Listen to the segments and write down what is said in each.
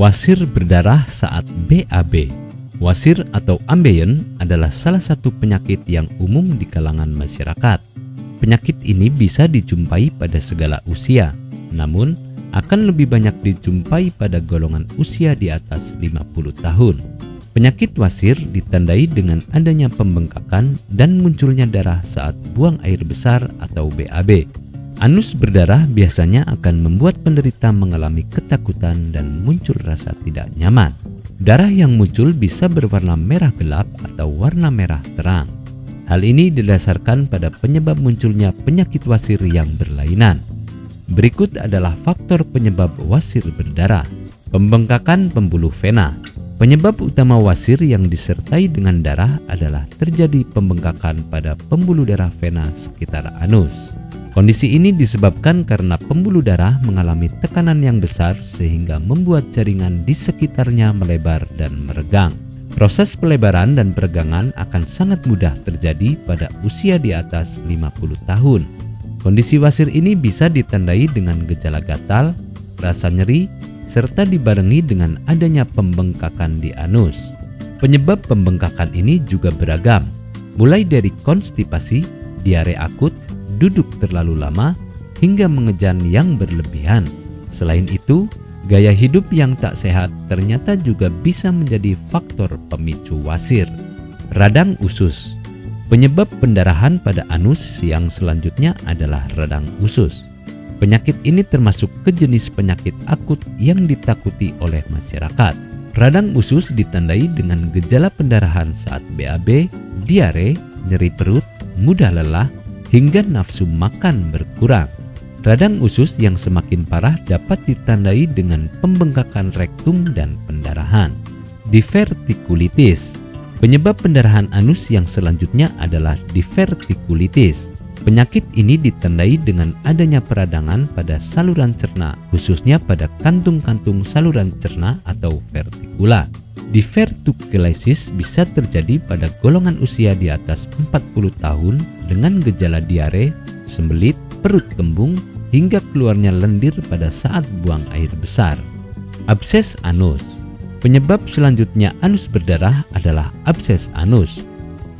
Wasir berdarah saat BAB. Wasir atau ambeien adalah salah satu penyakit yang umum di kalangan masyarakat. Penyakit ini bisa dijumpai pada segala usia, namun akan lebih banyak dijumpai pada golongan usia di atas 50 tahun. Penyakit wasir ditandai dengan adanya pembengkakan dan munculnya darah saat buang air besar atau BAB. Anus berdarah biasanya akan membuat penderita mengalami ketakutan dan muncul rasa tidak nyaman. Darah yang muncul bisa berwarna merah gelap atau warna merah terang. Hal ini didasarkan pada penyebab munculnya penyakit wasir yang berlainan. Berikut adalah faktor penyebab wasir berdarah. Pembengkakan pembuluh vena. Penyebab utama wasir yang disertai dengan darah adalah terjadi pembengkakan pada pembuluh darah vena sekitar anus. Kondisi ini disebabkan karena pembuluh darah mengalami tekanan yang besar sehingga membuat jaringan di sekitarnya melebar dan meregang. Proses pelebaran dan peregangan akan sangat mudah terjadi pada usia di atas 50 tahun. Kondisi wasir ini bisa ditandai dengan gejala gatal, rasa nyeri, serta dibarengi dengan adanya pembengkakan di anus. Penyebab pembengkakan ini juga beragam, mulai dari konstipasi, diare akut, duduk terlalu lama, hingga mengejan yang berlebihan. Selain itu, gaya hidup yang tak sehat ternyata juga bisa menjadi faktor pemicu wasir. Radang usus. Penyebab pendarahan pada anus yang selanjutnya adalah radang usus. Penyakit ini termasuk ke jenis penyakit akut yang ditakuti oleh masyarakat. Radang usus ditandai dengan gejala pendarahan saat BAB, diare, nyeri perut, mudah lelah, hingga nafsu makan berkurang. Radang usus yang semakin parah dapat ditandai dengan pembengkakan rektum dan pendarahan. Divertikulitis. Penyebab pendarahan anus yang selanjutnya adalah divertikulitis. Penyakit ini ditandai dengan adanya peradangan pada saluran cerna, khususnya pada kantung-kantung saluran cerna atau vertikula. Divertikulitis bisa terjadi pada golongan usia di atas 40 tahun dengan gejala diare, sembelit, perut kembung, hingga keluarnya lendir pada saat buang air besar. Abses anus. Penyebab selanjutnya anus berdarah adalah abses anus.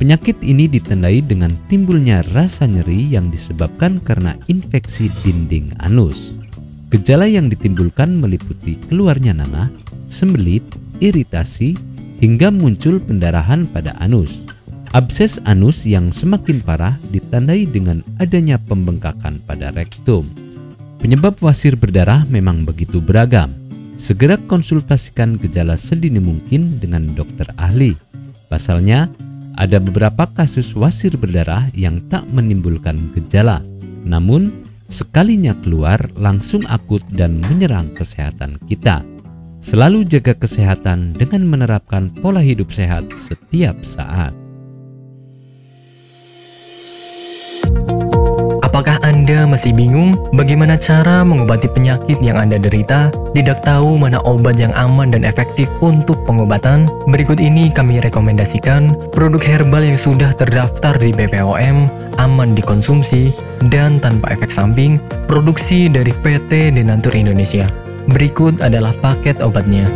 Penyakit ini ditandai dengan timbulnya rasa nyeri yang disebabkan karena infeksi dinding anus. Gejala yang ditimbulkan meliputi keluarnya nanah, sembelit, iritasi, hingga muncul pendarahan pada anus. Abses anus yang semakin parah ditandai dengan adanya pembengkakan pada rektum. Penyebab wasir berdarah memang begitu beragam. Segera konsultasikan gejala sedini mungkin dengan dokter ahli. Pasalnya, ada beberapa kasus wasir berdarah yang tak menimbulkan gejala, namun sekalinya keluar langsung akut dan menyerang kesehatan kita. Selalu jaga kesehatan dengan menerapkan pola hidup sehat setiap saat. Apakah Anda masih bingung bagaimana cara mengobati penyakit yang Anda derita? Tidak tahu mana obat yang aman dan efektif untuk pengobatan? Berikut ini kami rekomendasikan produk herbal yang sudah terdaftar di BPOM, aman dikonsumsi, dan tanpa efek samping, produksi dari PT Denatur Indonesia. Berikut adalah paket obatnya.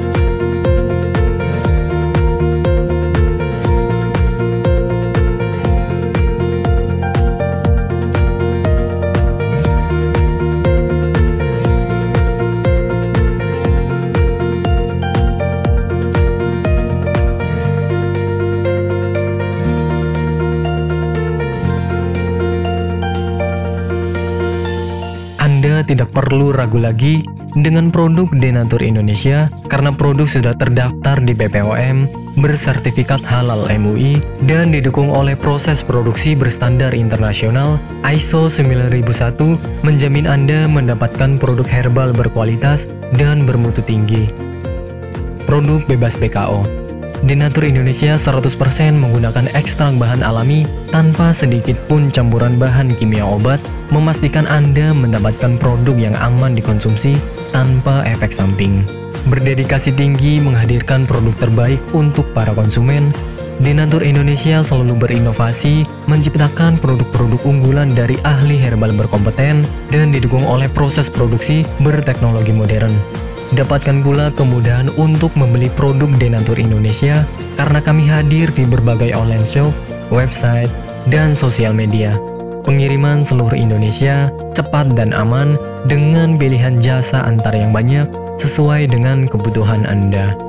Anda tidak perlu ragu lagi dengan produk Denatur Indonesia karena produk sudah terdaftar di BPOM, bersertifikat halal MUI, dan didukung oleh proses produksi berstandar internasional ISO 9001, menjamin Anda mendapatkan produk herbal berkualitas dan bermutu tinggi. Produk bebas BKO. Denatur Indonesia 100% menggunakan ekstrak bahan alami tanpa sedikit pun campuran bahan kimia obat, memastikan Anda mendapatkan produk yang aman dikonsumsi tanpa efek samping. Berdedikasi tinggi menghadirkan produk terbaik untuk para konsumen, Denatur Indonesia selalu berinovasi, menciptakan produk-produk unggulan dari ahli herbal berkompeten dan didukung oleh proses produksi berteknologi modern. Dapatkan pula kemudahan untuk membeli produk Denatur Indonesia karena kami hadir di berbagai online shop, website, dan sosial media. Pengiriman seluruh Indonesia cepat dan aman dengan pilihan jasa antar yang banyak sesuai dengan kebutuhan Anda.